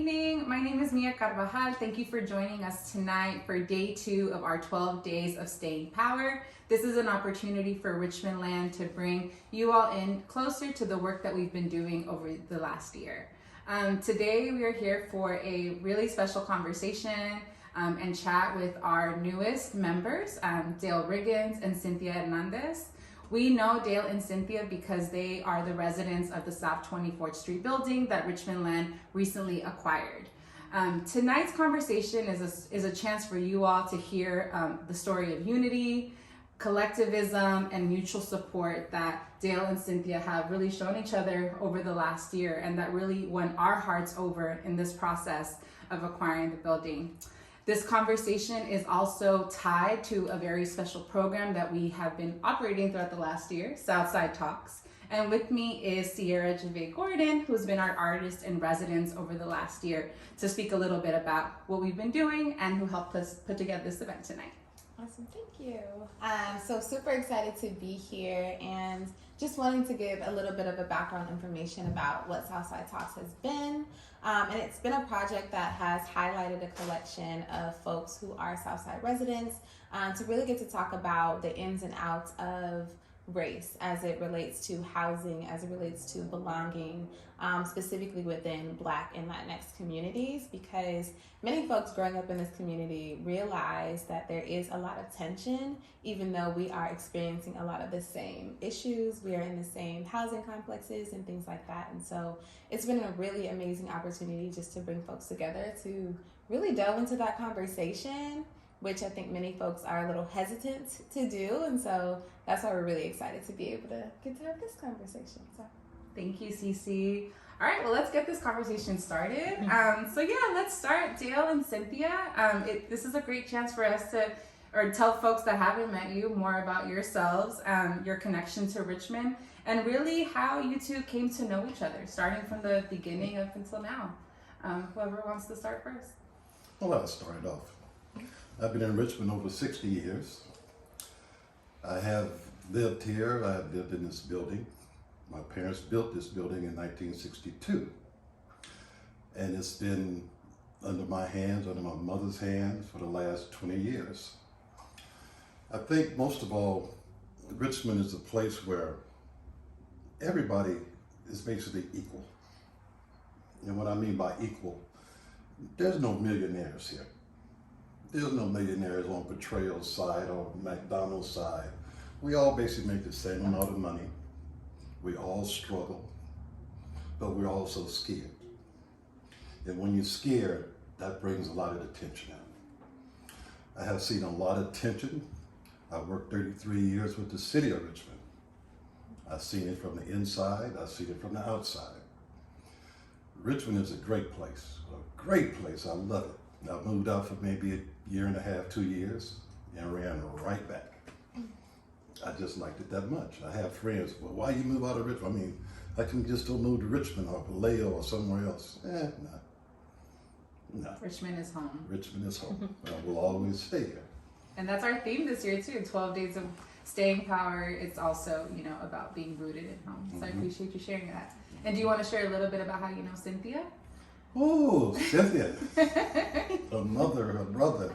evening. My name is Mia Carvajal. Thank you for joining us tonight for day 2 of our 12 days of staying power. This is an opportunity for Richmond LAND to bring you all in closer to the work that we've been doing over the last year. Today we are here for a really special conversation and chat with our newest members, Dale Riggins and Cynthia Hernandez. We know Dale and Cynthia because they are the residents of the South 24th Street building that Richmond LAND recently acquired. Tonight's conversation is a chance for you all to hear the story of unity, collectivism, and mutual support that Dale and Cynthia have really shown each other over the last year, and that really won our hearts over in this process of acquiring the building. This conversation is also tied to a very special program that we have been operating throughout the last year, Southside Talks. And with me is Sierra Jave Gordon, who's been our artist in residence over the last year, to speak a little bit about what we've been doing and who helped us put together this event tonight. Awesome, thank you. So super excited to be here and just wanting to give a little bit of a background information about what Southside Talks has been. And it's been a project that has highlighted a collection of folks who are Southside residents to really get to talk about the ins and outs of race as it relates to housing, as it relates to belonging, specifically within Black and Latinx communities, because many folks growing up in this community realize that there is a lot of tension, even though we are experiencing a lot of the same issues. We are in the same housing complexes and things like that. And so it's been a really amazing opportunity just to bring folks together to really delve into that conversation, which I think many folks are a little hesitant to do. And so that's why we're really excited to be able to get to have this conversation. So thank you, Cece. All right, well, let's get this conversation started. So yeah, let's start. Dale and Cynthia, this is a great chance for us to tell folks that haven't met you more about yourselves, your connection to Richmond, and really how you two came to know each other, starting from the beginning up until now. Whoever wants to start first. Well, I'll start off. I've been in Richmond over 60 years. I have lived here. I have lived in this building. My parents built this building in 1962. And it's been under my hands, under my mother's hands for the last 20 years. I think most of all, Richmond is a place where everybody is basically equal. And what I mean by equal, there's no millionaires here. There's no millionaires on Betrayal's side or McDonald's side. We all basically make the same amount of money. We all struggle, but we're also scared. And when you're scared, that brings a lot of attention out. I have seen a lot of tension. I've worked 33 years with the city of Richmond. I've seen it from the inside, I've seen it from the outside. Richmond is a great place, I love it. I moved out for maybe a year and a half, 2 years, and ran right back. I just liked it that much. I have friends, well, why you move out of Richmond? I mean, I can just don't move to Richmond or Vallejo or somewhere else. No. Richmond is home. Richmond is home. I will always stay here. And that's our theme this year too, 12 days of staying power. It's also, about being rooted in home. So I appreciate you sharing that. And do you want to share a little bit about how you know Cynthia? Oh, Cynthia. Her mother, her brother.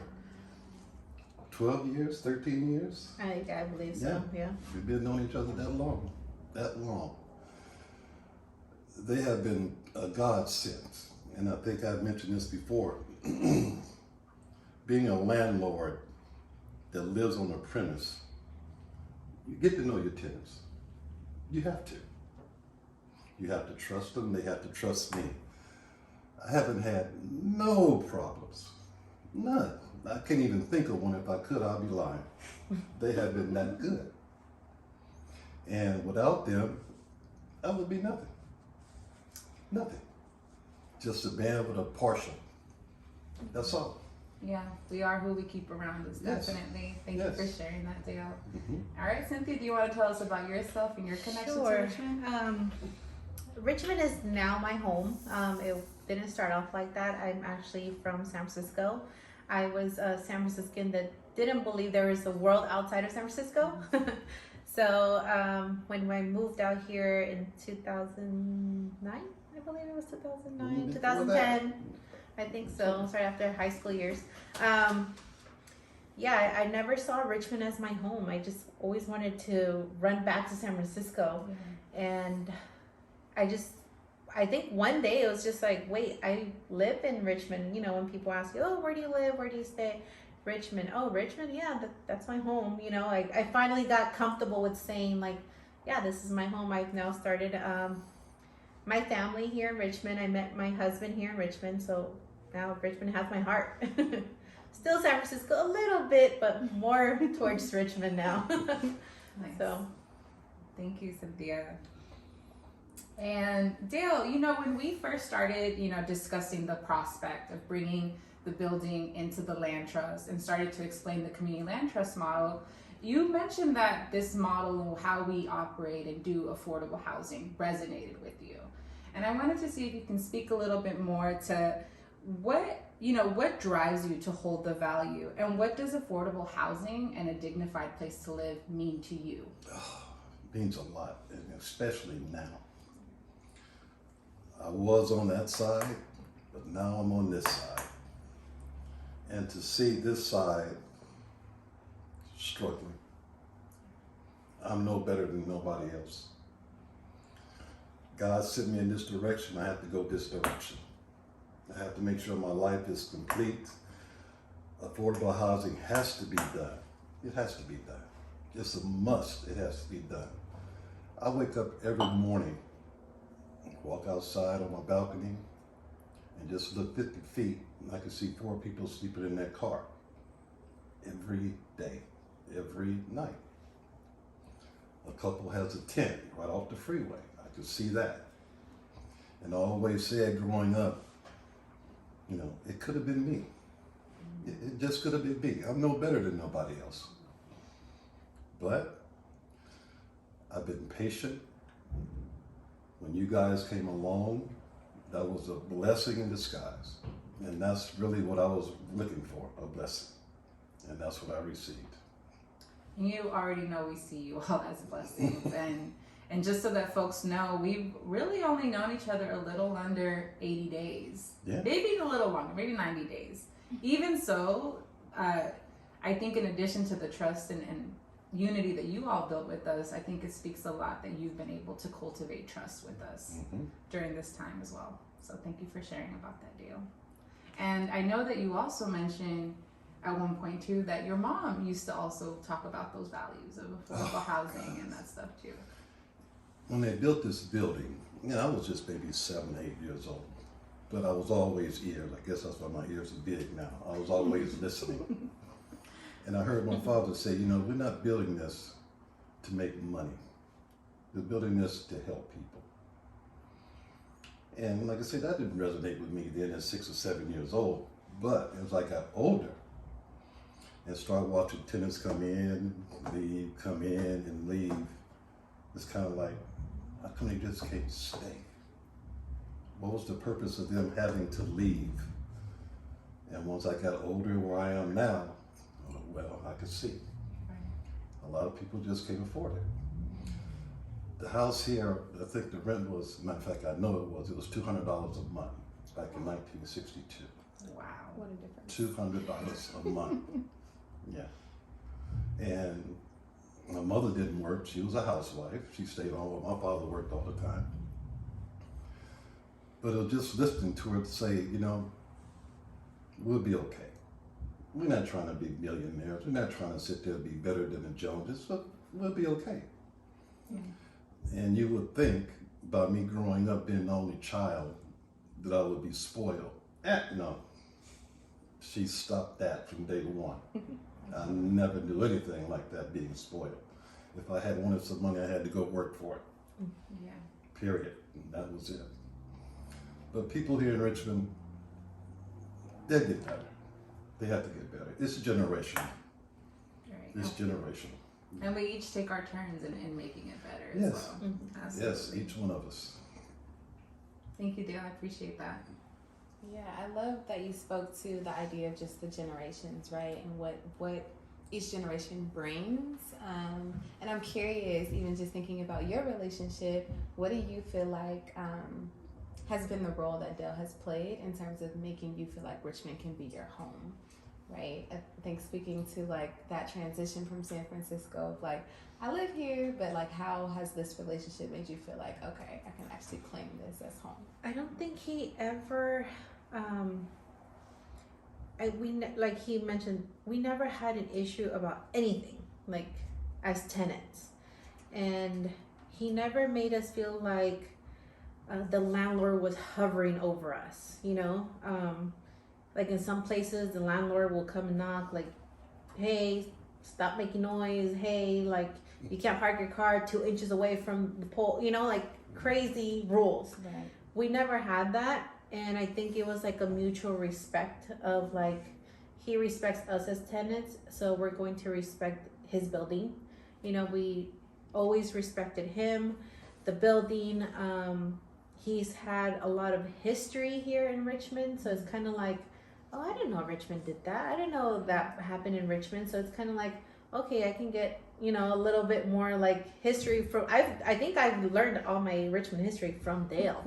12 years, 13 years? I believe so, yeah. We've been knowing each other that long. They have been a godsend. And I think I've mentioned this before. Being a landlord that lives on a premise, you get to know your tenants. You have to. You have to trust them, they have to trust me. I haven't had no problems, none. I can't even think of one. If I could, I'd be lying. They have been that good. And without them, I would be nothing. Nothing. Just a band with a partial. That's all. Yeah, we are who we keep around us, Yes. definitely. Thank Yes. you for sharing that, Dale. All right, Cynthia, do you want to tell us about yourself and your connection to Richmond? Richmond is now my home. It didn't start off like that. I'm actually from San Francisco. I was a San Franciscan that didn't believe there was a world outside of San Francisco. So when I moved out here in 2009, I believe it was 2009, 2010. I think so. Right after high school years. Yeah, I never saw Richmond as my home. I just always wanted to run back to San Francisco. And I think one day it was just like, wait, I live in Richmond. You know, when people ask you, oh, where do you live? Where do you stay? Richmond. Oh, Richmond? Yeah, that's my home. You know, I finally got comfortable with saying, like, yeah, this is my home. I've now started my family here in Richmond. I met my husband here in Richmond. So now Richmond has my heart. Still San Francisco a little bit, but more towards Richmond now. Nice. So, thank you, Cynthia. And Dale, you know, when we first started, you know, discussing the prospect of bringing the building into the land trust and started to explain the community land trust model, you mentioned that this model and how we operate and do affordable housing resonated with you. And I wanted to see if you can speak a little bit more to what drives you to hold the value, and what does affordable housing and a dignified place to live mean to you? It means a lot, and especially now. I was on that side, but now I'm on this side. And to see this side struggling, I'm no better than nobody else. God sent me in this direction, I have to go this direction. I have to make sure my life is complete. Affordable housing has to be done. It has to be done. It's a must, it has to be done. I wake up every morning, walk outside on my balcony, and just look 50 feet, and I can see 4 people sleeping in that car. Every day, every night. A couple has a tent right off the freeway. I could see that. And I always said growing up, you know, it could have been me. It just could have been me. I'm no better than nobody else. But I've been patient. When you guys came along, that was a blessing in disguise. And that's really what I was looking for, a blessing. And that's what I received. You already know we see you all as blessings. And just so that folks know, we've really only known each other a little under 80 days. Yeah. Maybe a little longer, maybe 90 days. Even so, I think in addition to the trust and unity that you all built with us, I think it speaks a lot that you've been able to cultivate trust with us during this time as well. So thank you for sharing about that, Dale. And I know that you also mentioned at one point too that your mom used to also talk about those values of affordable housing and that stuff too. When they built this building, you know, I was just maybe 7, 8 years old, but I was always eared. I guess that's why my ears are big now. I was always listening. And I heard my father say, you know, we're not building this to make money. We're building this to help people. And like I said, that didn't resonate with me then at 6 or 7 years old. But as I got older and started watching tenants come in, leave, come in and leave, it's kind of like, how come they just can't stay? What was the purpose of them having to leave? And once I got older, where I am now, well, I could see. A lot of people just can't afford it. The house here, I think the rent was, matter of fact, I know it was $200 a month back in 1962. Wow. What a difference. $200 a month. Yeah. And my mother didn't work. She was a housewife. She stayed home. My father worked all the time. But just listening to her say, you know, we'll be okay. We're not trying to be millionaires. We're not trying to sit there and be better than the Joneses, but we'll be okay. Yeah. And you would think, by me growing up being the only child, that I would be spoiled. No. She stopped that from day one. I never knew anything like that, being spoiled. If I had wanted some money, I had to go work for it. Yeah. Period. And that was it. But people here in Richmond, they get better. They have to get better. It's generational. Right. It's generational. And we each take our turns in making it better Yes. as well. Absolutely. Yes, each one of us. Thank you, Dale. I appreciate that. Yeah, I love that you spoke to the idea of just the generations, right? And what each generation brings. And I'm curious, even just thinking about your relationship, what do you feel like has been the role that Dale has played in terms of making you feel like Richmond can be your home, right? I think speaking to like that transition from San Francisco, of like, I live here, but like, how has this relationship made you feel like, okay, I can actually claim this as home? I don't think he ever, like he mentioned, we never had an issue about anything, like as tenants. And he never made us feel like the landlord was hovering over us, you know? Like in some places, the landlord will come and knock, like, hey, stop making noise. Hey, like, you can't park your car 2 inches away from the pole, you know, like crazy rules. Right. We never had that. And I think it was like a mutual respect of like, he respects us as tenants, so we're going to respect his building. You know, we always respected him, the building. He's had a lot of history here in Richmond, so it's kind of like, oh, I didn't know Richmond did that. I didn't know that happened in Richmond. So it's kind of like, okay, I can get, you know, a little bit more like history from, I think I've learned all my Richmond history from Dale.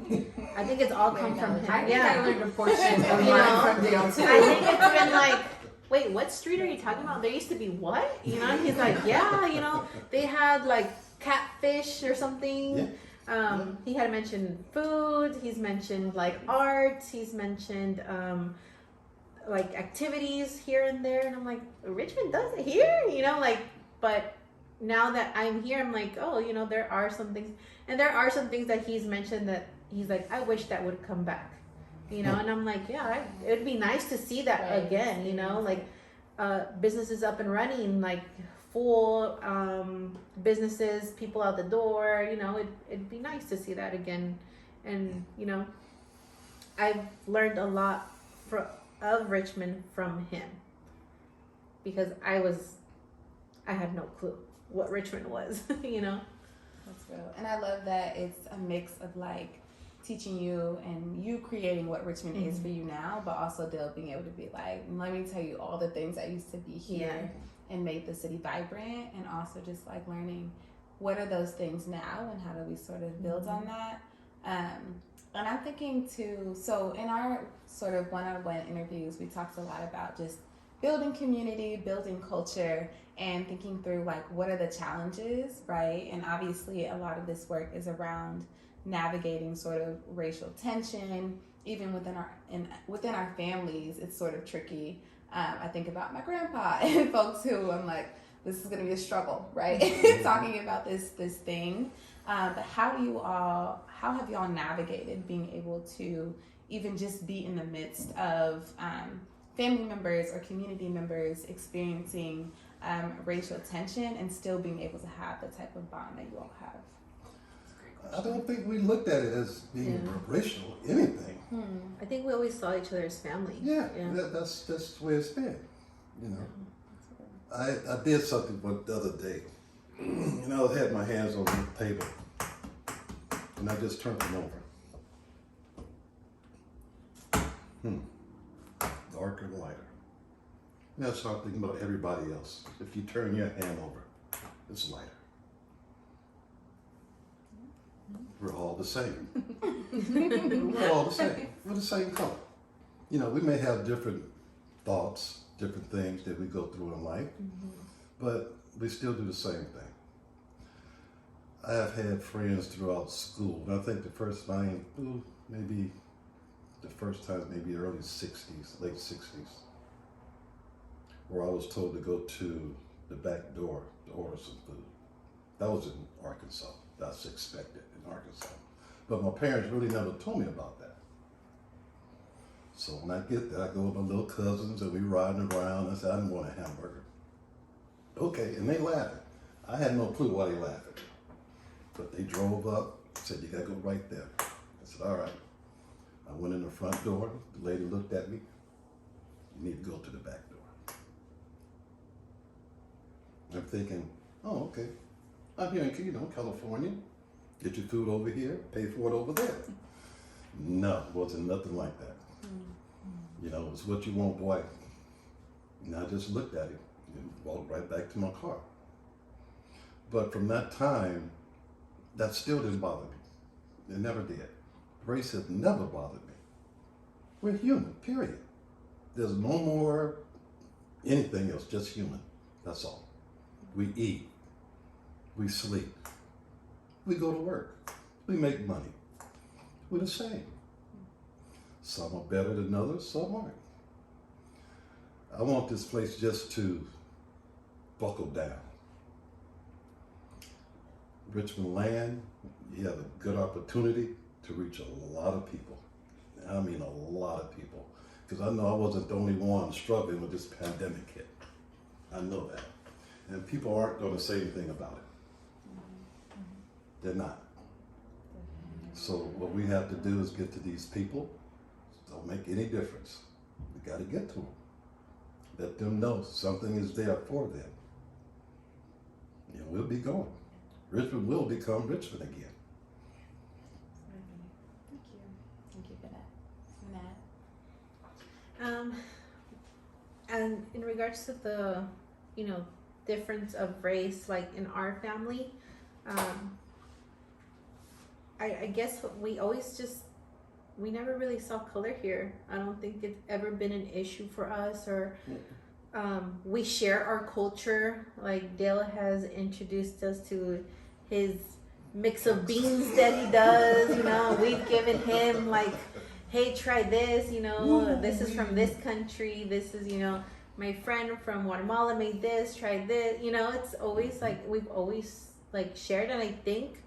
I think it's all come from him. I think I learned a portion of You mine know, from Dale too. I think it's been like, wait, what street are you talking about? There used to be what? You know, and he's like, yeah, you know, they had like catfish or something. Yeah. He had mentioned food. He's mentioned like art. He's mentioned like activities here and there. And I'm like, Richmond does it here, you know, like, but now that I'm here, I'm like, oh, you know, there are some things, and there are some things that he's mentioned that he's like, I wish that would come back, you know. And I'm like, yeah, it'd be nice to see that Right. again, you know, like businesses up and running, like full businesses, people out the door, you know. It'd be nice to see that again. And you know, I've learned a lot of Richmond from him, because I had no clue what Richmond was, you know. That's real. And I love that it's a mix of like teaching you and you creating what Richmond is for you now, but also Dale being able to be like, let me tell you all the things that used to be here and made the city vibrant, and also just like learning what are those things now and how do we sort of build on that. And I'm thinking too, so in our sort of one-on-one interviews, we talked a lot about just building community, building culture, and thinking through like what are the challenges, right? And obviously a lot of this work is around navigating sort of racial tension, even within our families. It's sort of tricky. I think about my grandpa and folks who I'm like, this is going to be a struggle, right? Talking about this thing. But how have y'all navigated being able to even just be in the midst of family members or community members experiencing racial tension and still being able to have the type of bond that you all have? I don't think we looked at it as being racial anything. I think we always saw each other as family. Yeah. That's the way it's been. You know, I did something the other day. You know, I had my hands on the table, and I just turned them over. Darker and lighter. Now start thinking about everybody else. If you turn your hand over, it's lighter. We're all the same. We're all the same. We're the same color. You know, we may have different thoughts, different things that we go through in life, but we still do the same thing. I have had friends throughout school, and I think the first time, maybe early 60s, late 60s, where I was told to go to the back door to order some food. That was in Arkansas. That's expected in Arkansas. But my parents really never told me about that. So when I get there, I go with my little cousins and we riding around. I said, I didn't want a hamburger. Okay, and they laughing. I had no clue why they laughing. But they drove up, said, you gotta go right there. I said, all right. I went in the front door. The lady looked at me. You need to go to the back door. I'm thinking, oh, okay. I'm here in California. Get your food over here, pay for it over there. No, it wasn't nothing like that. You know, it's what you want, boy. And I just looked at him and walked right back to my car. But from that time, that still didn't bother me. It never did. Race has never bothered me. We're human, period. There's no more anything else, just human. That's all. We eat. We sleep. We go to work. We make money. We're the same. Some are better than others, some aren't. I want this place just to buckle down. Richmond LAND, you have a good opportunity to reach a lot of people. I mean a lot of people. Because I know I wasn't the only one struggling with this pandemic hit. I know that. And people aren't going to say anything about it. They're not. So what we have to do is get to these people. Don't make any difference. We got to get to them. Let them know something is there for them. And we'll be going. Richmond will become Richmond again. Thank you. Thank you for that. Matt? And in regards to the, difference of race, like in our family, I guess we never really saw color here. I don't think it's ever been an issue for us, or we share our culture. Like Dale has introduced us to his mix of beans that he does. We've given him like, hey, try this. This is from this country. This is my friend from Guatemala made this. Try this. It's always like we've always like shared, and I think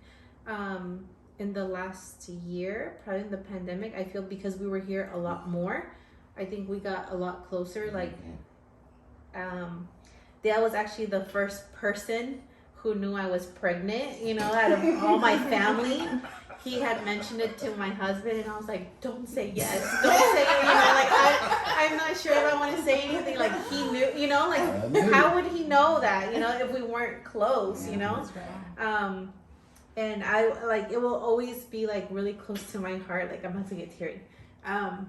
in the last year, probably in the pandemic, I feel because we were here a lot more, I think we got a lot closer. Like, Dale was actually the first person who knew I was pregnant, out of all my family. He had mentioned it to my husband, and I was like, don't say yes. Don't say it. I'm not sure if I want to say anything. Like, he knew, how would he know that, if we weren't close, And I like it will always be like really close to my heart. Like I'm about to get teary. Or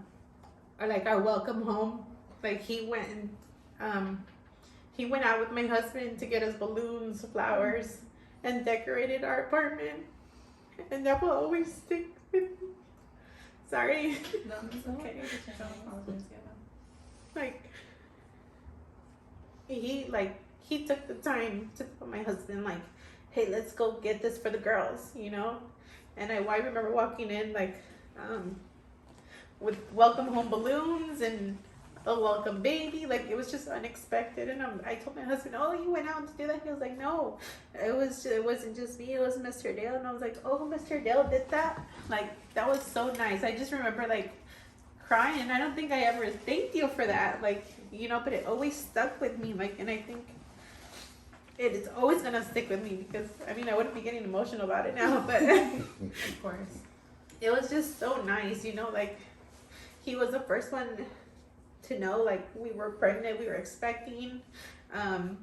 like our welcome home. Like he went out with my husband to get us balloons, flowers, and decorated our apartment. And that will always stick with me. Sorry. No, it's okay. Like he took the time to tell my husband like, hey, let's go get this for the girls, And I remember walking in with welcome home balloons and a welcome baby. Like it was just unexpected. And I told my husband, oh, you went out to do that? He was like, no, it wasn't just me. It was Mr. Dale. And I was like, oh, Mr. Dale did that? Like that was so nice. I just remember like crying. I don't think I ever thanked you for that. Like, but it always stuck with me. Like, and I think it's always gonna stick with me because I wouldn't be getting emotional about it now, but Of course. It was just so nice, like he was the first one to know like we were pregnant, we were expecting, and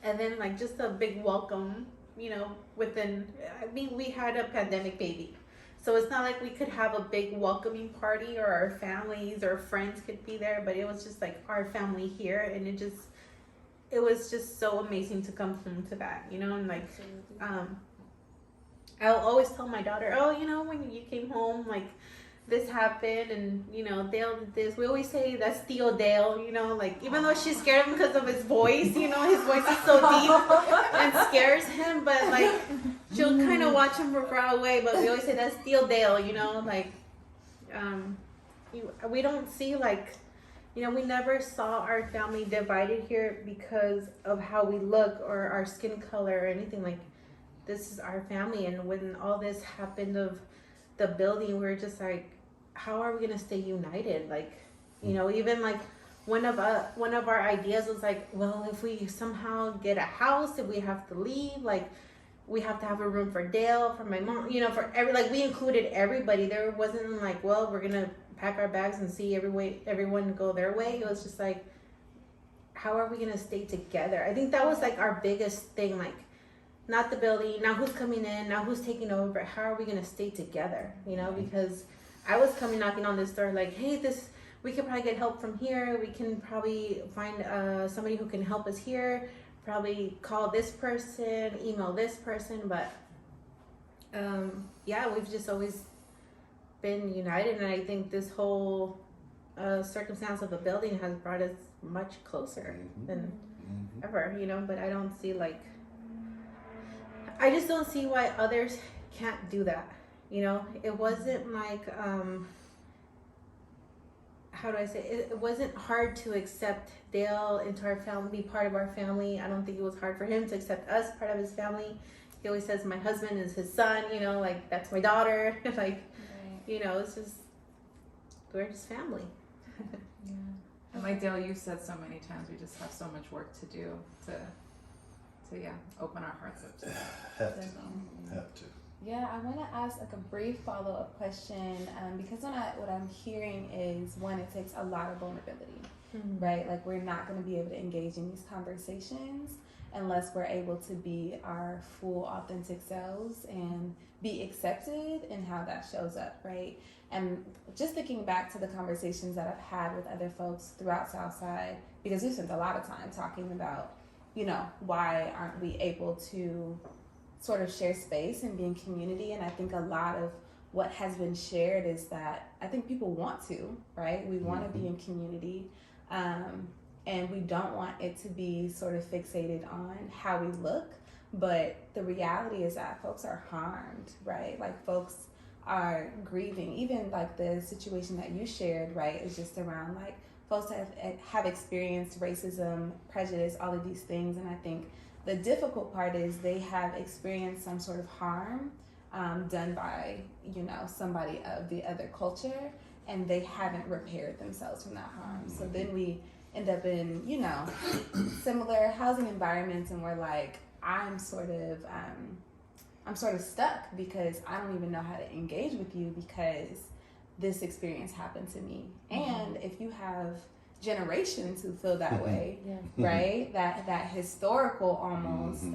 then like just a big welcome, we had a pandemic baby, so it's not like we could have a big welcoming party or our families or friends could be there, but it was just like our family here, and it was just so amazing to come home to that, and like, I'll always tell my daughter, oh, when you came home, like this happened, and Dale did this. We always say that's Theo Dale, like even though she's scared of him because of his voice, his voice is so deep and scares him, but like she'll kind of watch him from far away. But we always say that's Theo Dale, like, we don't see like. We never saw our family divided here because of how we look or our skin color or anything. Like, this is our family. And when all this happened of the building, we were just like, how are we going to stay united? Like, even like one of our ideas was like, well, if we somehow get a house, if we have to leave, like, we have to have a room for Dale, for my mom, for we included everybody. There wasn't like, well, we're going to pack our bags and see everyone go their way. It was just like, how are we gonna stay together? I think that was like our biggest thing, like not the building, now who's coming in, now who's taking over, how are we gonna stay together, because I was coming knocking on this door like, hey, we could probably get help from here, we can probably find somebody who can help us here, probably call this person, email this person, but we've just always been united, and I think this whole circumstance of the building has brought us much closer than ever, you know. But I don't see like, I just don't see why others can't do that, you know. It wasn't like how do I say it, it wasn't hard to accept Dale into our family, be part of our family. I don't think it was hard for him to accept us part of his family. He always says my husband is his son, you know, like that's my daughter. Like, right. You know, it's just, we're just family. Yeah. And like Dale, you said so many times, we just have so much work to do to yeah, open our hearts up to that. Have to. Yeah, I want to ask like a brief follow-up question because what I'm hearing is, one, it takes a lot of vulnerability, right? Like, we're not going to be able to engage in these conversations unless we're able to be our full authentic selves and be accepted in how that shows up, right? And just thinking back to the conversations that I've had with other folks throughout Southside, because we spent a lot of time talking about, you know, why aren't we able to sort of share space and be in community. And I think a lot of what has been shared is that I think people want to, right? We want to be in community. And we don't want it to be sort of fixated on how we look. But the reality is that folks are harmed, right? Like, folks are grieving. Even like the situation that you shared, right, is just around like folks have experienced racism, prejudice, all of these things. And I think the difficult part is they have experienced some sort of harm done by, you know, somebody of the other culture, and they haven't repaired themselves from that harm. So then we end up in, you know, similar housing environments, and we're like, I'm sort of stuck because I don't even know how to engage with you because this experience happened to me. And if you have generations who feel that way, right? That historical almost,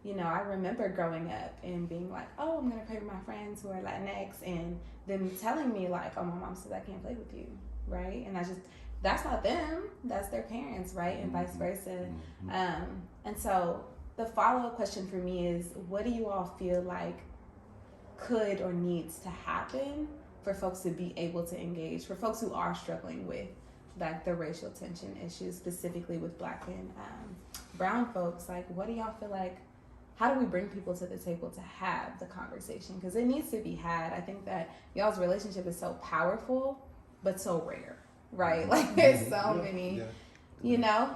you know, I remember growing up and being like, oh, I'm gonna play with my friends who are Latinx, and them telling me like, oh, my mom says I can't play with you, right? And that's not them, that's their parents, right? And vice versa. And so the follow-up question for me is, what do you all feel like could or needs to happen for folks to be able to engage, for folks who are struggling with like the racial tension issues, specifically with Black and brown folks? Like, what do y'all feel like, how do we bring people to the table to have the conversation? Because it needs to be had. I think that y'all's relationship is so powerful, but so rare, right? Like, there's so many, you know,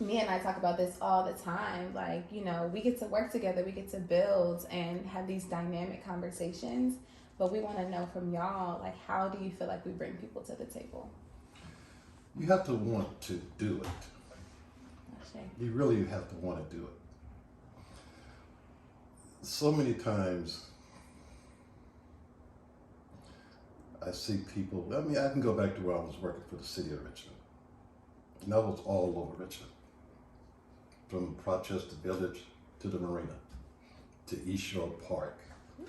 me and I talk about this all the time. Like, you know, we get to work together, we get to build and have these dynamic conversations, but we want to know from y'all, like, how do you feel like we bring people to the table? You have to want to do it. You really have to want to do it. So many times I see people, I mean, I can go back to where I was working for the city of Richmond. And I was all over Richmond. From Rochester Village to the Marina, to East Shore Park,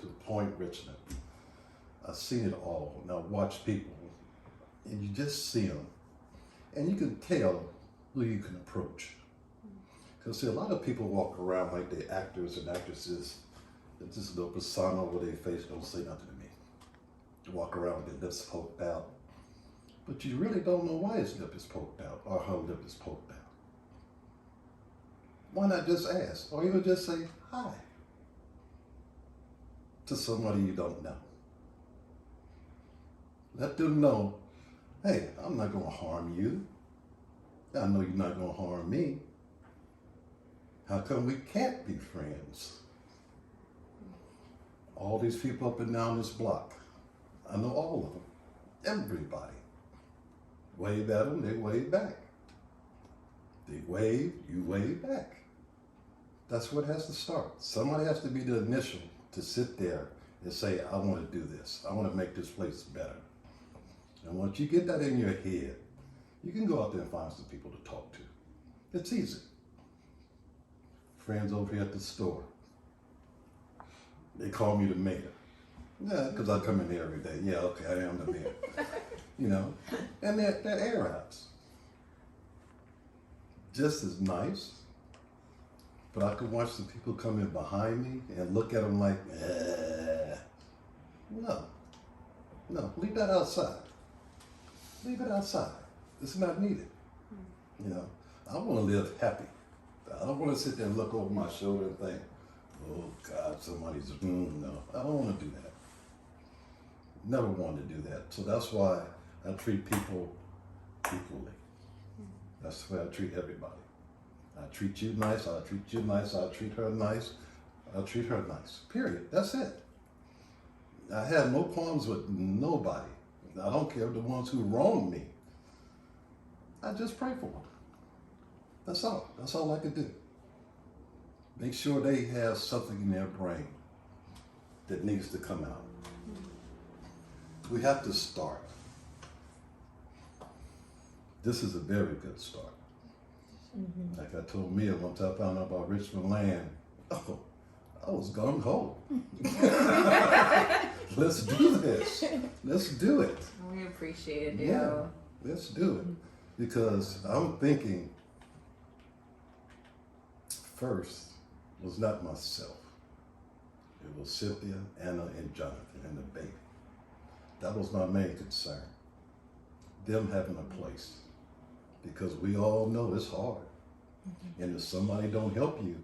to Point Richmond. I've seen it all. Now watch people, and you just see them, and you can tell who you can approach. Because see, a lot of people walk around like they're actors and actresses. It's just a little persona over their face, don't say nothing to me. You walk around with their lips poked out. But you really don't know why his lip is poked out or her lip is poked out. Why not just ask? Or even just say hi to somebody you don't know. Let them know, hey, I'm not going to harm you. I know you're not going to harm me. How come we can't be friends? All these people up and down this block, I know all of them, everybody. Wave at them, they wave back. They wave, you wave back. That's what has to start. Somebody has to be the initial to sit there and say, I want to do this. I want to make this place better. And once you get that in your head, you can go out there and find some people to talk to. It's easy. Friends over here at the store, they call me the mayor. Yeah, because I come in here every day. Yeah, okay, I am the mayor. You know, and they're Arabs. Just as nice, but I could watch the people come in behind me and look at them like, No. No, leave that outside. Leave it outside. It's not needed. You know, I want to live happy. I don't want to sit there and look over my shoulder and think, oh God, somebody's, no. I don't want to do that. Never wanted to do that. So that's why I treat people equally. That's the way I treat everybody. I treat you nice, I'll treat you nice, I'll treat her nice, I'll treat her nice. Period. That's it. I have no qualms with nobody. I don't care the ones who wrong me. I just pray for them. That's all. That's all I can do. Make sure they have something in their brain that needs to come out. We have to start. This is a very good start. Like I told Mia once I found out about Richmond LAND, oh, I was gung ho. Let's do this. Let's do it. We appreciate it, Yeah, Dale. let's do it. Because I'm thinking first was not myself. It was Cynthia, Anna, and Jonathan, and the baby. That was my main concern. Them having a place. Because we all know it's hard. And if somebody don't help you,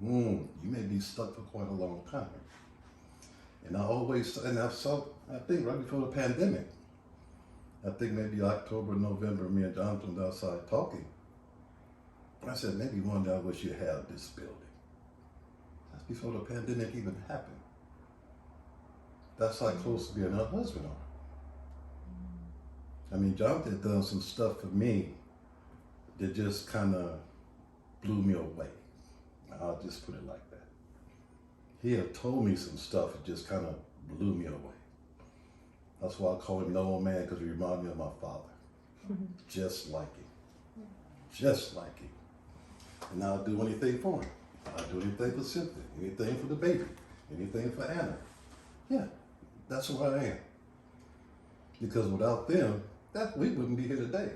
you may be stuck for quite a long time. And I think right before the pandemic, I think maybe October, November, me and Jonathan was outside talking. I said, maybe one day I wish you had this building. That's before the pandemic even happened. That's how close to being her husband are. I mean, Jonathan had done some stuff for me that just kind of blew me away. I'll just put it like that. He had told me some stuff that just kind of blew me away. That's why I call him the old man, because he reminded me of my father. Just like him. Just like him. And I'll do anything for him. I'll do anything for Cynthia, anything for the baby, anything for Anna. Yeah, that's who I am. Because without them, we wouldn't be here today.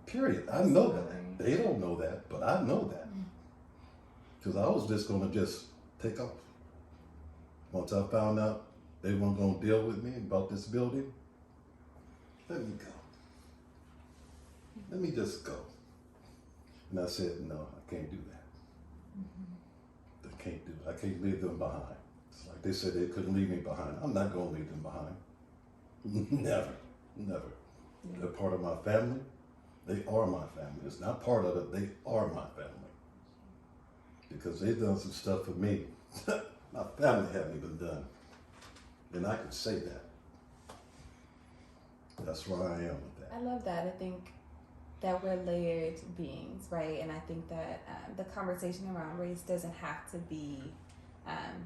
Period. I know that. They don't know that, but I know that. Because I was just going to take off. Once I found out they weren't going to deal with me about this building, let me go. Let me just go. And I said, no, I can't do that. I can't do it. I can't leave them behind. It's like they said they couldn't leave me behind. I'm not going to leave them behind. Never, never. They're part of my family. They are my family. It's not part of it. They are my family. Because they've done some stuff for me my family haven't even done. And I can say that. That's where I am with that. I love that. I think that we're layered beings, right? And I think that the conversation around race doesn't have to be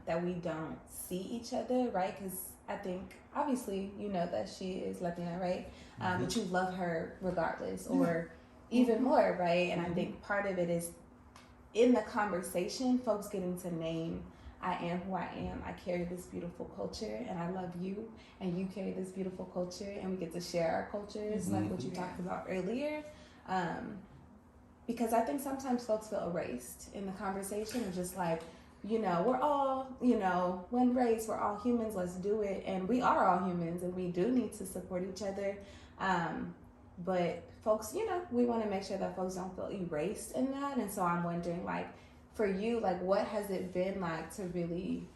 that we don't see each other, right? Because I think, obviously, you know that she is Latina, right? But you love her regardless, or even more, right? And I think part of it is in the conversation, folks getting to name, I am who I am. I carry this beautiful culture, and I love you, and you carry this beautiful culture, and we get to share our cultures, like what you talked about earlier. Because I think sometimes folks feel erased in the conversation of just like, you know, we're all, you know, one race, we're all humans, let's do it. And we are all humans, and we do need to support each other. But folks, you know, we want to make sure that folks don't feel erased in that. And so I'm wondering, like, for you, like, what has it been like to really,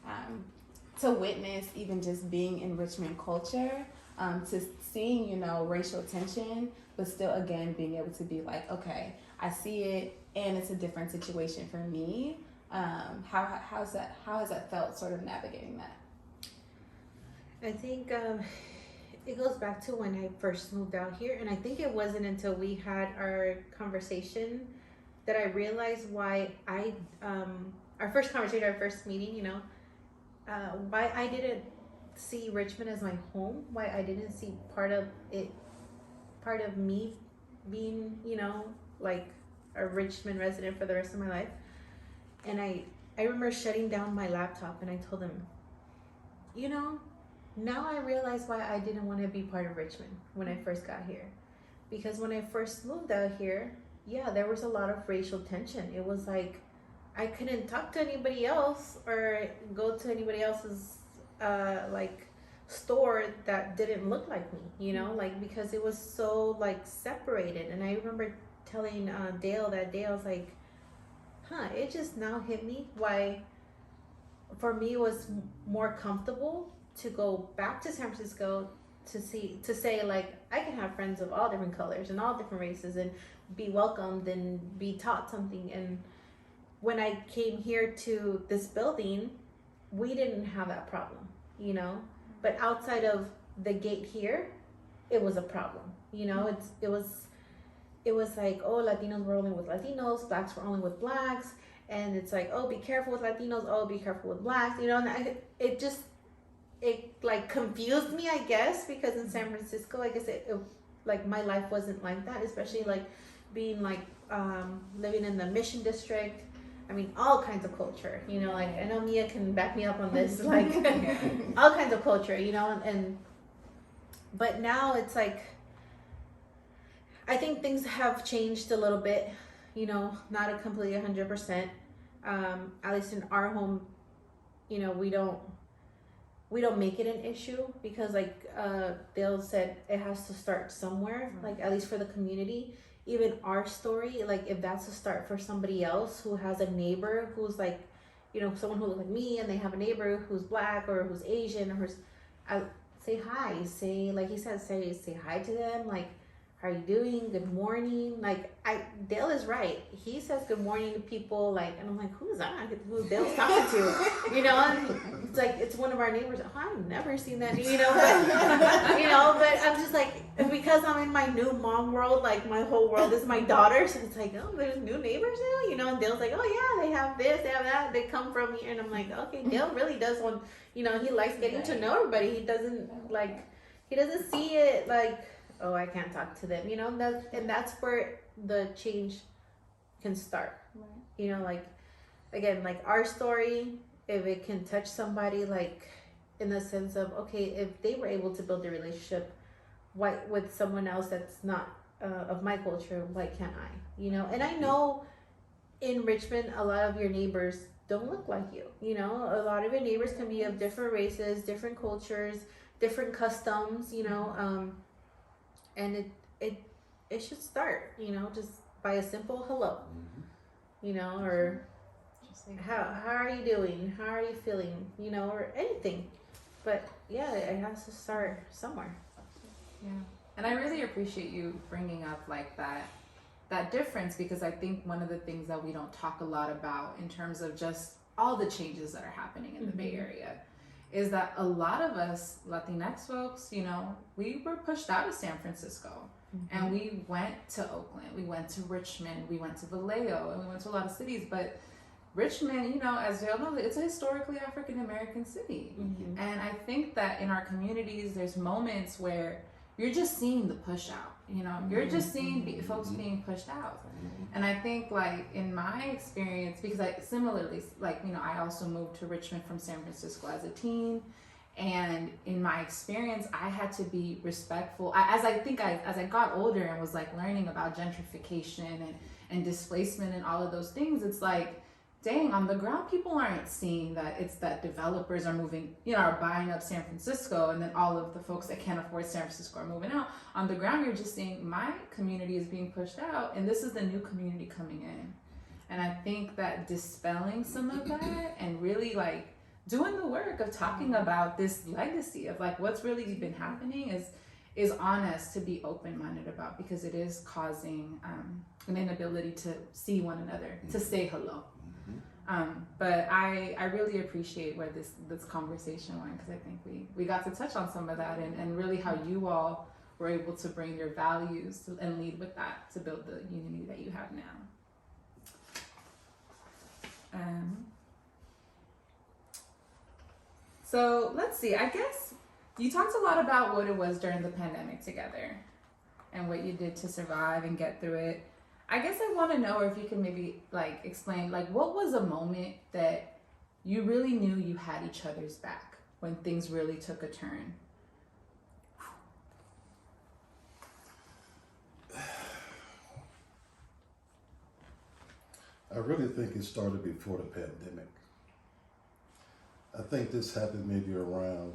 to witness even just being in Richmond culture, to seeing, you know, racial tension, but still, again, being able to be like, okay, I see it, and it's a different situation for me. How has that felt, sort of navigating that? I think it goes back to when I first moved out here, and I think it wasn't until we had our conversation that I realized why our first conversation, our first meeting, you know, why I didn't see Richmond as my home, why I didn't see part of me being, you know, like a Richmond resident for the rest of my life. And I remember shutting down my laptop, and I told him, you know, now I realize why I didn't want to be part of Richmond when I first got here. Because when I first moved out here, yeah, there was a lot of racial tension. It was like I couldn't talk to anybody else or go to anybody else's like store that didn't look like me, you know, like because it was so like separated. And I remember telling Dale that day, I was like, it just now hit me why for me it was more comfortable to go back to San Francisco to say like I can have friends of all different colors and all different races and be welcomed and be taught something. And when I came here to this building, we didn't have that problem, you know. But outside of the gate here, it was a problem, you know. It was like, oh, Latinos were only with Latinos, blacks were only with blacks, and it's like, oh, be careful with Latinos, oh, be careful with blacks, you know. And it like confused me, I guess, because in San Francisco, I guess it like my life wasn't like that, especially like being like living in the Mission District. I mean, all kinds of culture, you know, like I know Mia can back me up on this, like all kinds of culture, you know, and but now it's like, I think things have changed a little bit, you know, not a completely 100%. At least in our home, you know, we don't make it an issue because like Dale said, it has to start somewhere, like at least for the community. Even our story, like if that's a start for somebody else who has a neighbor who's like, you know, someone who looks like me and they have a neighbor who's black or who's Asian or who's, say hi, say, like he said, say hi to them, like, how are you doing? Good morning. Like Dale is right. He says good morning to people, like, and I'm like, who's that? Who Dale's talking to? You know, and it's like it's one of our neighbors. Oh, I've never seen that. You know, but you know, but I'm just like, because I'm in my new mom world, like my whole world is my daughter. So it's like, oh, there's new neighbors now, you know. And Dale's like, oh yeah, they have this, they have that, they come from here, and I'm like, okay, Dale really does want, you know, he likes getting to know everybody. He doesn't see it like, oh, I can't talk to them, you know. And that's where the change can start, right. You know, like again, like our story, if it can touch somebody, like in the sense of, okay, if they were able to build a relationship with someone else that's not of my culture, why can't I, you know? And I know in Richmond, a lot of your neighbors don't look like you, you know. A lot of your neighbors can be of different races, different cultures, different customs, you know. And it should start, you know, just by a simple hello, you know, or just like, how are you doing? How are you feeling? You know, or anything. But yeah, it has to start somewhere. Yeah. And I really appreciate you bringing up like that difference, because I think one of the things that we don't talk a lot about in terms of just all the changes that are happening in the Bay Area is that a lot of us Latinx folks, you know, we were pushed out of San Francisco and we went to Oakland, we went to Richmond, we went to Vallejo, and we went to a lot of cities. But Richmond, you know, as we all know, it's a historically African American city. And I think that in our communities, there's moments where you're just seeing the push out, you know, you're just seeing folks being pushed out. And I think like in my experience, because I similarly, like, you know, I also moved to Richmond from San Francisco as a teen. And in my experience, I had to be respectful. As I got older and was like learning about gentrification and displacement and all of those things, it's like, dang, on the ground, people aren't seeing that it's that developers are moving, you know, are buying up San Francisco, and then all of the folks that can't afford San Francisco are moving out. On the ground, you're just seeing my community is being pushed out, and this is the new community coming in. And I think that dispelling some of that and really like doing the work of talking about this legacy of like what's really been happening is on us to be open-minded about, because it is causing an inability to see one another, to say hello. But I really appreciate where this conversation went, because I think we got to touch on some of that and really how you all were able to bring your values and lead with that to build the unity that you have now. So let's see, I guess you talked a lot about what it was during the pandemic together and what you did to survive and get through it. I guess I want to know, or if you can maybe like explain, like what was a moment that you really knew you had each other's back when things really took a turn? I really think it started before the pandemic. I think this happened maybe around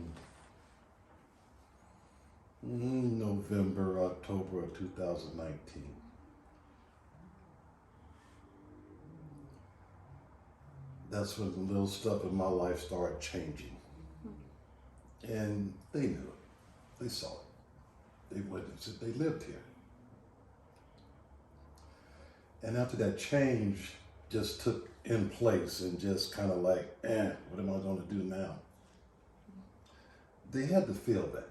November, October of 2019. That's when the little stuff in my life started changing. And they knew it. They saw it. They witnessed it. They lived here. And after that change just took in place and just kind of like, what am I going to do now? They had to feel that.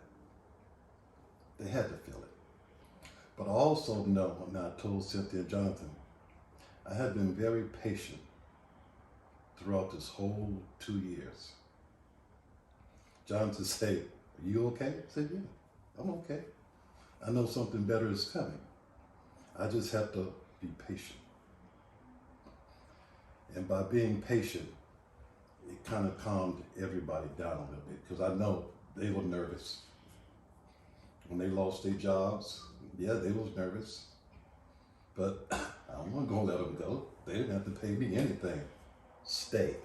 They had to feel it. But I also know, and I told Cynthia and Jonathan, I have been very patient throughout this whole 2 years. Jonathan said, "Are you okay?" I said, "Yeah, I'm okay. I know something better is coming. I just have to be patient." And by being patient, it kind of calmed everybody down a little bit, because I know they were nervous. When they lost their jobs, yeah, they was nervous. But I wasn't gonna let them go. They didn't have to pay me anything. Stay.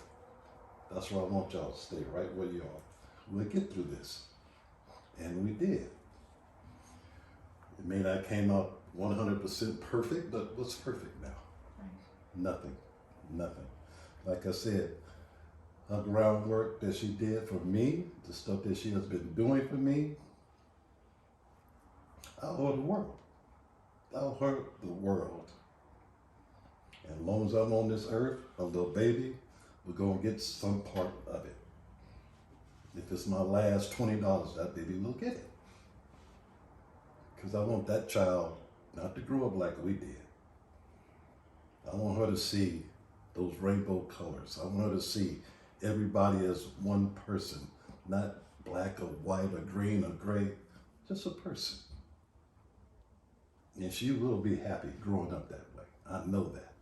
That's where I want y'all to stay, right where you are. We'll get through this. And we did. It may not came out 100% perfect, but what's perfect now? Nothing. Like I said, her groundwork that she did for me, the stuff that she has been doing for me, I owe her the world. I owe her the world. And as long as I'm on this earth, a little baby, we're gonna get some part of it. If it's my last $20, that baby will get it. Because I want that child not to grow up like we did. I want her to see those rainbow colors. I want her to see everybody as one person, not black or white or green or gray, just a person. And she will be happy growing up that way. I know that.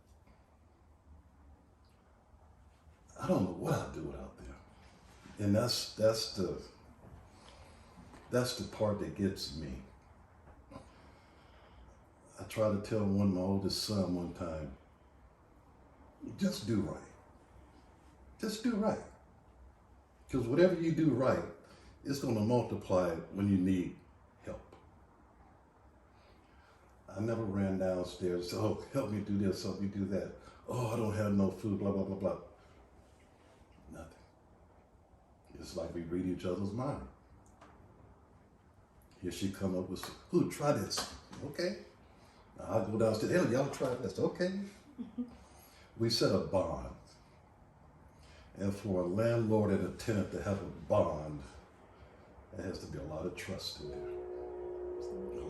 I don't know what I'd do without them. And that's the part that gets me. I tried to tell my oldest son one time, just do right. Just do right. Because whatever you do right, it's going to multiply when you need help. I never ran downstairs, "Oh, help me do this, help me do that. Oh, I don't have no food, blah, blah, blah, blah." Nothing. It's like we read each other's mind. Here she come up with, "Ooh, try this." Okay. I'll go downstairs, "Hey, y'all try this." Okay. We set a bond. And for a landlord and a tenant to have a bond, there has to be a lot of trust in there.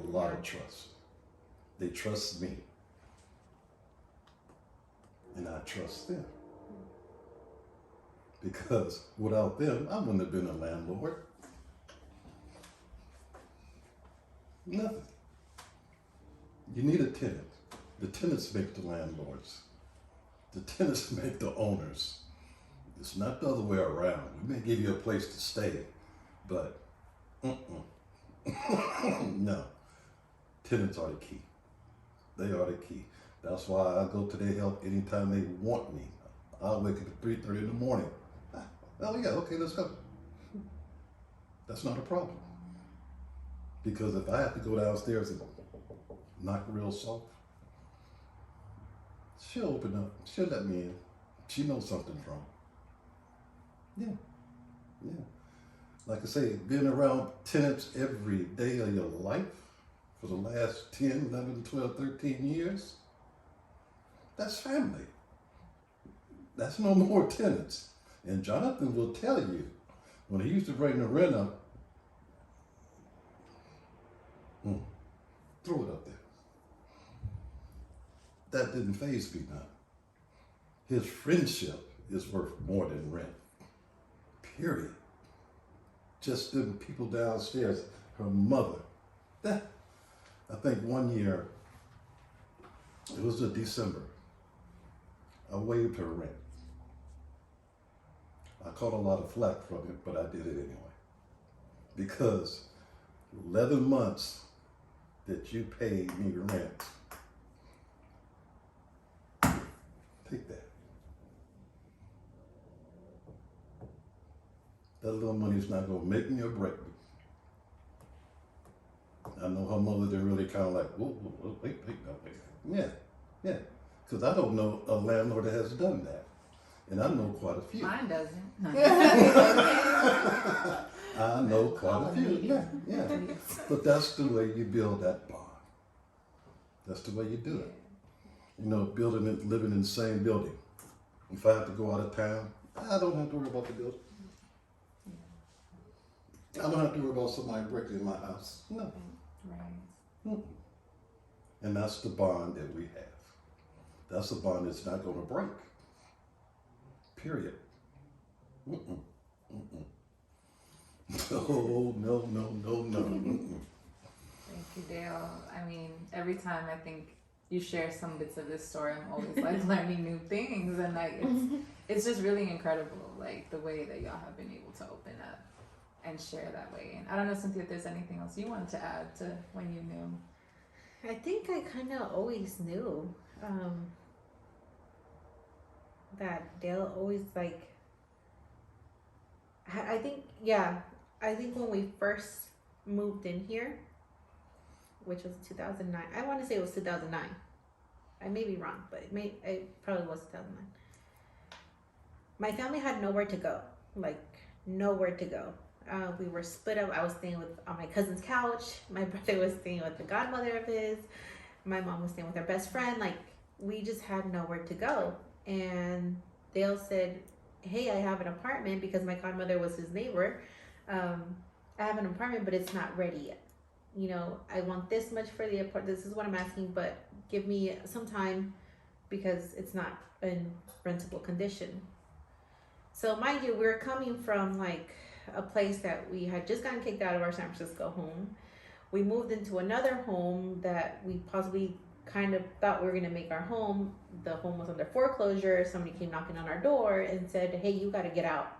A lot of trust. They trust me. And I trust them. Because without them, I wouldn't have been a landlord. Nothing. You need a tenant. The tenants make the landlords. The tenants make the owners. It's not the other way around. We may give you a place to stay, but no. Tenants are the key. They are the key. That's why I go to their help anytime they want me. I'll wake up at 3:30 in the morning. "Oh yeah, okay, let's go." That's not a problem. Because if I have to go downstairs and knock real soft, she'll open up. She'll let me in. She knows something's wrong. Yeah. Like I say, being around tenants every day of your life for the last 10, 11, 12, 13 years, that's family. That's no more tenants. And Jonathan will tell you, when he used to bring the rent up, throw it up there. That didn't faze me none. His friendship is worth more than rent. Period. Just the people downstairs, her mother. I think one year, it was in December, I waived her rent. I caught a lot of flack from it, but I did it anyway. Because 11 months that you paid me rent, take that. That little money's not gonna make me or break me. I know her mother didn't really kind of like, whoa, wait, no, wait. Yeah. Because I don't know a landlord that has done that. And I know quite a few. Mine doesn't. I know quite a few. Yeah. But that's the way you build that bond. That's the way you do it. You know, living in the same building. If I have to go out of town, I don't have to worry about the building. I don't have to worry about somebody breaking in my house. No. Right. And that's the bond that we have. That's a bond that's not going to break. Period. No. Thank you, Dale. I mean, every time I think you share some bits of this story, I'm always like learning new things, and like it's just really incredible, like the way that y'all have been able to open up and share that way. And I don't know, Cynthia, if there's anything else you wanted to add to when you knew. I think I kind of always knew that Dale always like. I think when we first moved in here, which was 2009. I want to say it was 2009. I may be wrong, but it probably was 2009. My family had nowhere to go, like nowhere to go. We were split up. I was staying on my cousin's couch. My brother was staying with the godmother of his. My mom was staying with her best friend. Like, we just had nowhere to go. And Dale said, hey, I have an apartment, because my godmother was his neighbor. I have an apartment, but it's not ready yet. You know, I want this much for the apartment. This is what I'm asking, but give me some time because it's not in rentable condition. So mind you, we're coming from like a place that we had just gotten kicked out of our San Francisco home. We moved into another home that we possibly kind of thought we were going to make our home. The home was under foreclosure. Somebody came knocking on our door and said, hey, you got to get out.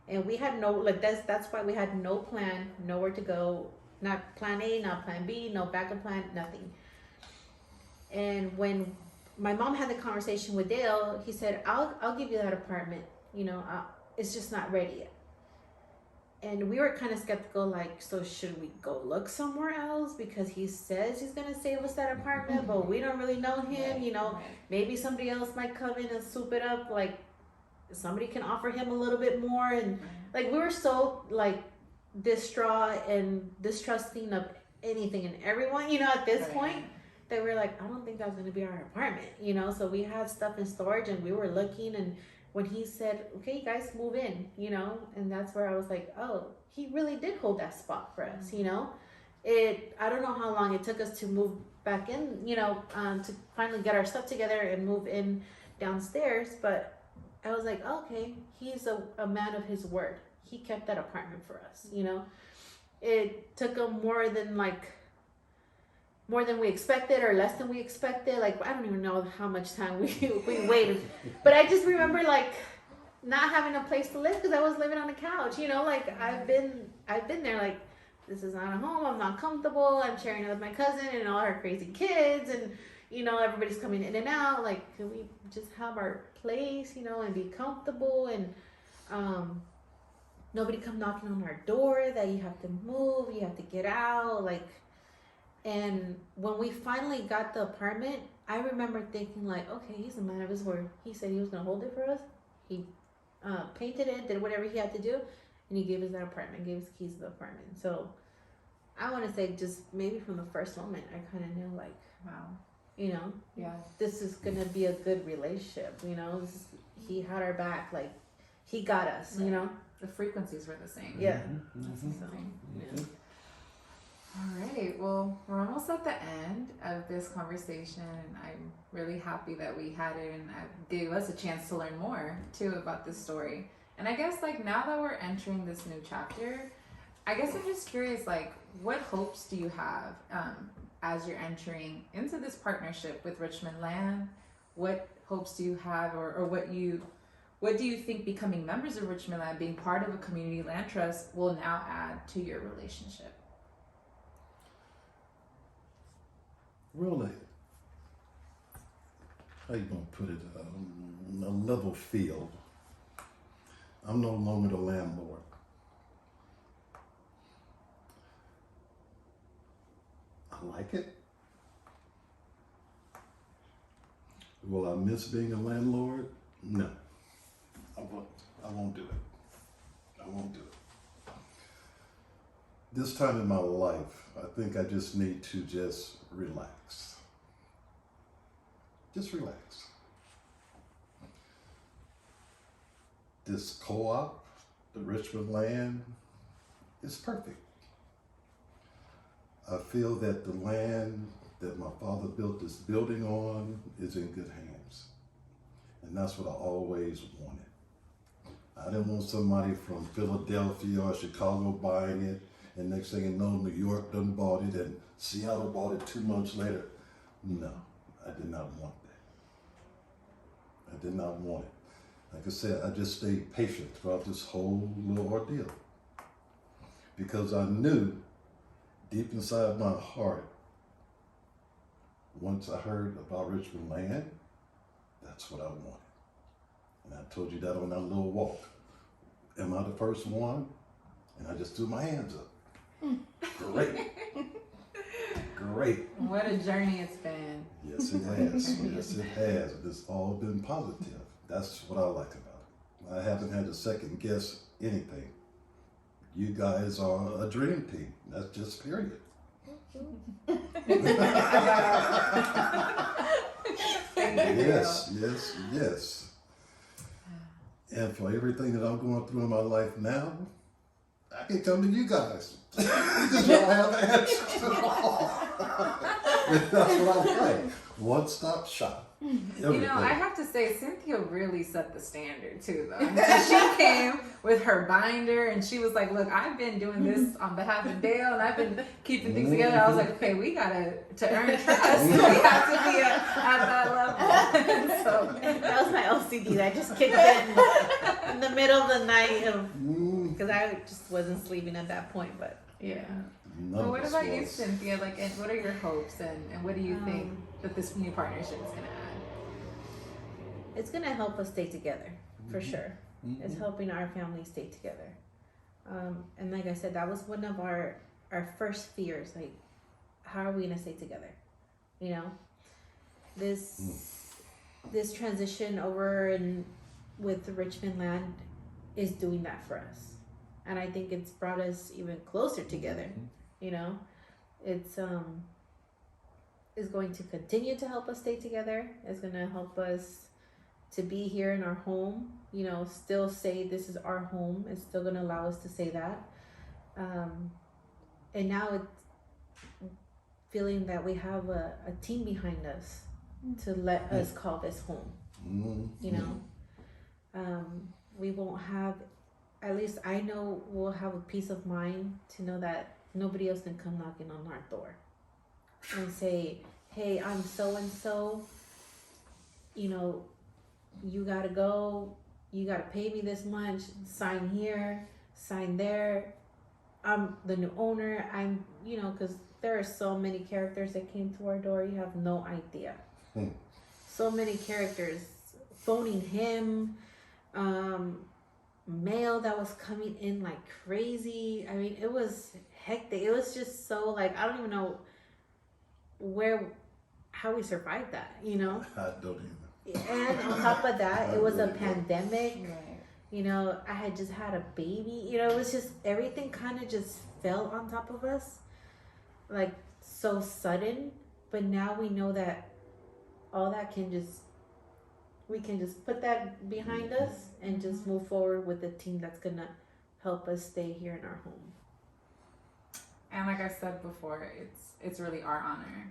And we had that's why we had no plan, nowhere to go, not plan A, not plan B, no backup plan, nothing. And when my mom had the conversation with Dale, he said, I'll give you that apartment. You know, it's just not ready yet. And we were kind of skeptical, like, so should we go look somewhere else? Because he says he's going to save us that apartment, but we don't really know him, you know. Maybe somebody else might come in and swoop it up, like, somebody can offer him a little bit more. And, like, we were so, like, distraught and distrusting of anything and everyone, you know, at this point, that we were like, I don't think that's going to be our apartment, you know. So we had stuff in storage, and we were looking, and when he said, okay, you guys move in, you know, and that's where I was like, oh, he really did hold that spot for us, you know. I don't know how long it took us to move back in, you know, to finally get our stuff together and move in downstairs. But I was like, oh, okay, he's a man of his word. He kept that apartment for us, you know. It took him more than we expected, or less than we expected. Like, I don't even know how much time we waited. But I just remember, like, not having a place to live because I was living on a couch, you know. Like, I've been there, like, this is not a home, I'm not comfortable, I'm sharing it with my cousin and all her crazy kids, and, you know, everybody's coming in and out. Like, can we just have our place, you know, and be comfortable, and nobody come knocking on our door that you have to move, you have to get out, like. And when we finally got the apartment, I remember thinking, like, okay, he's a man of his word. He said he was going to hold it for us. He painted it, did whatever he had to do, and he gave us that apartment, gave us the keys to the apartment. So I want to say, just maybe from the first moment, I kind of knew, like, wow, you know, this is going to be a good relationship, you know. He had our back, like, he got us, you know. The frequencies were the same. Yeah. That's the same. Yeah. All right, well, we're almost at the end of this conversation, and I'm really happy that we had it, and it gave us a chance to learn more, too, about this story. And I guess, like, now that we're entering this new chapter, I guess I'm just curious, like, what hopes do you have as you're entering into this partnership with Richmond Land? What hopes do you have, or what do you think becoming members of Richmond Land, being part of a community land trust, will now add to your relationship? Really, how you gonna put it? A level field. I'm no longer the landlord. I like it. Will I miss being a landlord? No. I won't do it. I won't do it. This time in my life, I think I just need to just relax. Just relax. This co-op, the Richmond LAND, is perfect. I feel that the land that my father built this building on is in good hands. And that's what I always wanted. I didn't want somebody from Philadelphia or Chicago buying it, and next thing you know, New York done bought it, and Seattle bought it 2 months later. No, I did not want that. I did not want it. Like I said, I just stayed patient throughout this whole little ordeal. Because I knew deep inside my heart, once I heard about Richmond LAND, that's what I wanted. And I told you that on that little walk. Am I the first one? And I just threw my hands up. Great. Great. What a journey it's been. Yes, it has. Yes, it has. It's all been positive. That's what I like about it. I haven't had to second guess anything. You guys are a dream team. That's just period. Yes. And for everything that I'm going through in my life now, I can come to you guys. Because y'all have answers to all. That's what I like. One-stop shop. Everything. You know, I have to say, Cynthia really set the standard too, though. Because she came with her binder and she was like, look, I've been doing this on behalf of Dale and I've been keeping things together. I was like, okay, we gotta, to earn trust, we have to be at that level. So That was my OCD that just kicked in the middle of the night because I just wasn't sleeping at that point, but yeah. None Well, what of us about you, was. Cynthia? Like, and what are your hopes and what do you think that this new partnership is gonna add? it's going to help us stay together for sure. It's helping our family stay together. And like I said, that was one of our first fears. Like, how are we going to stay together? You know, this transition over and with the Richmond LAND is doing that for us. And I think it's brought us even closer together. You know, it's going to continue to help us stay together. It's going to help us to be here in our home, you know, still say this is our home. It's still going to allow us to say that. And now it's feeling that we have a team behind us to let us call this home. You know, we won't have, at least I know we'll have a peace of mind to know that nobody else can come knocking on our door and say, hey, I'm so-and-so, you know, you gotta go, you gotta pay me this much, sign here, sign there, I'm the new owner, I'm, you know, because there are so many characters that came to our door, you have no idea. So many characters, phoning him, mail that was coming in like crazy. I mean, it was hectic. It was just so like, I don't even know how we survived that, you know? I don't even. And on top of that, it was a pandemic. Right. You know, I had just had a baby. You know, it was just, everything kind of just fell on top of us. Like, so sudden. But now we know that all that we can just put that behind us and just move forward with a team that's going to help us stay here in our home. And like I said before, it's really our honor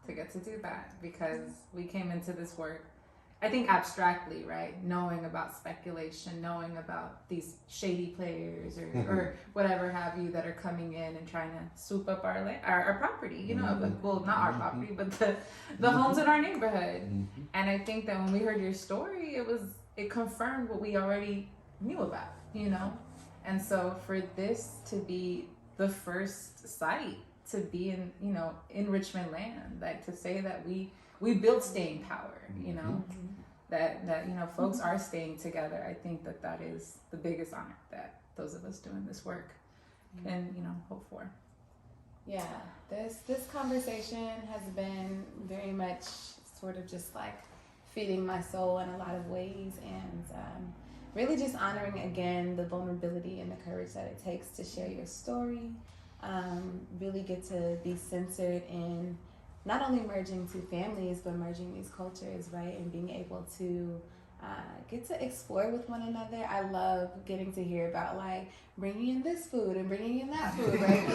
to get to do that because we came into this work, I think abstractly, right? Knowing about speculation, knowing about these shady players or whatever have you that are coming in and trying to swoop up our property, you know, but, well, not our property, but the homes in our neighborhood. And I think that when we heard your story, it confirmed what we already knew about, you know? And so for this to be the first site to be in, you know, in Richmond LAND, like to say that we build staying power, you know, that, you know, folks are staying together. I think that is the biggest honor that those of us doing this work can, you know, hope for. Yeah, this conversation has been very much sort of just like feeding my soul in a lot of ways, and really just honoring again the vulnerability and the courage that it takes to share your story. Really get to be centered in not only merging two families, but merging these cultures, right? And being able to get to explore with one another. I love getting to hear about like bringing in this food and bringing in that food, right?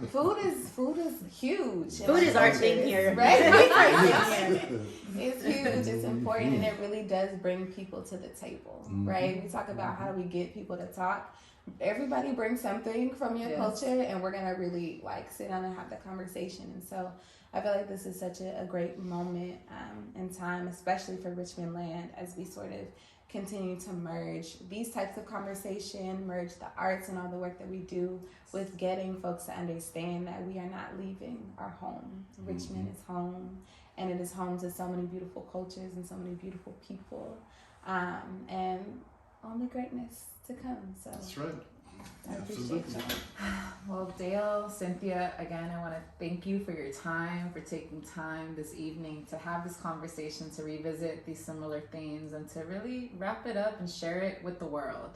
Because food is huge. Food is our thing here. Right? It's our thing here. It's huge, it's important, and it really does bring people to the table, right? We talk about how do we get people to talk. Everybody brings something from your culture, and we're gonna really like sit down and have the conversation. And so I feel like this is such a great moment in time, especially for Richmond Land, as we sort of continue to merge these types of conversation, merge the arts and all the work that we do with getting folks to understand that we are not leaving our home. Richmond is home, and it is home to so many beautiful cultures and so many beautiful people, and only greatness to come. So That's right. I appreciate you. Well, Dale, Cynthia, again, I want to thank you for your time, for taking time this evening to have this conversation, to revisit these similar themes, and to really wrap it up and share it with the world.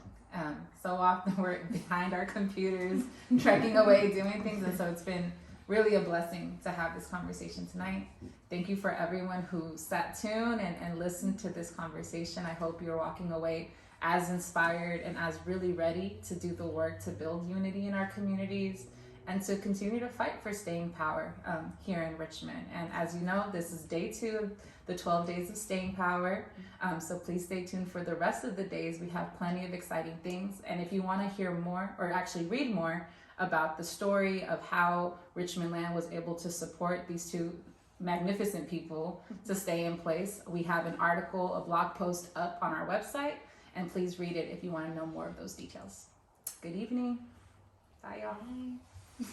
So often we're behind our computers, trekking away, doing things, and so it's been really a blessing to have this conversation tonight. Thank you for everyone who sat tuned and listened to this conversation. I hope you're walking away as inspired and as really ready to do the work to build unity in our communities and to continue to fight for staying power here in Richmond. And as you know, this is day 2 of the 12 days of staying power. So please stay tuned for the rest of the days. We have plenty of exciting things. And if you want to hear more, or actually read more about the story of how Richmond Land was able to support these two magnificent people to stay in place, we have an article, a blog post up on our website. And please read it if you want to know more of those details. Good evening. Bye, y'all. Bye.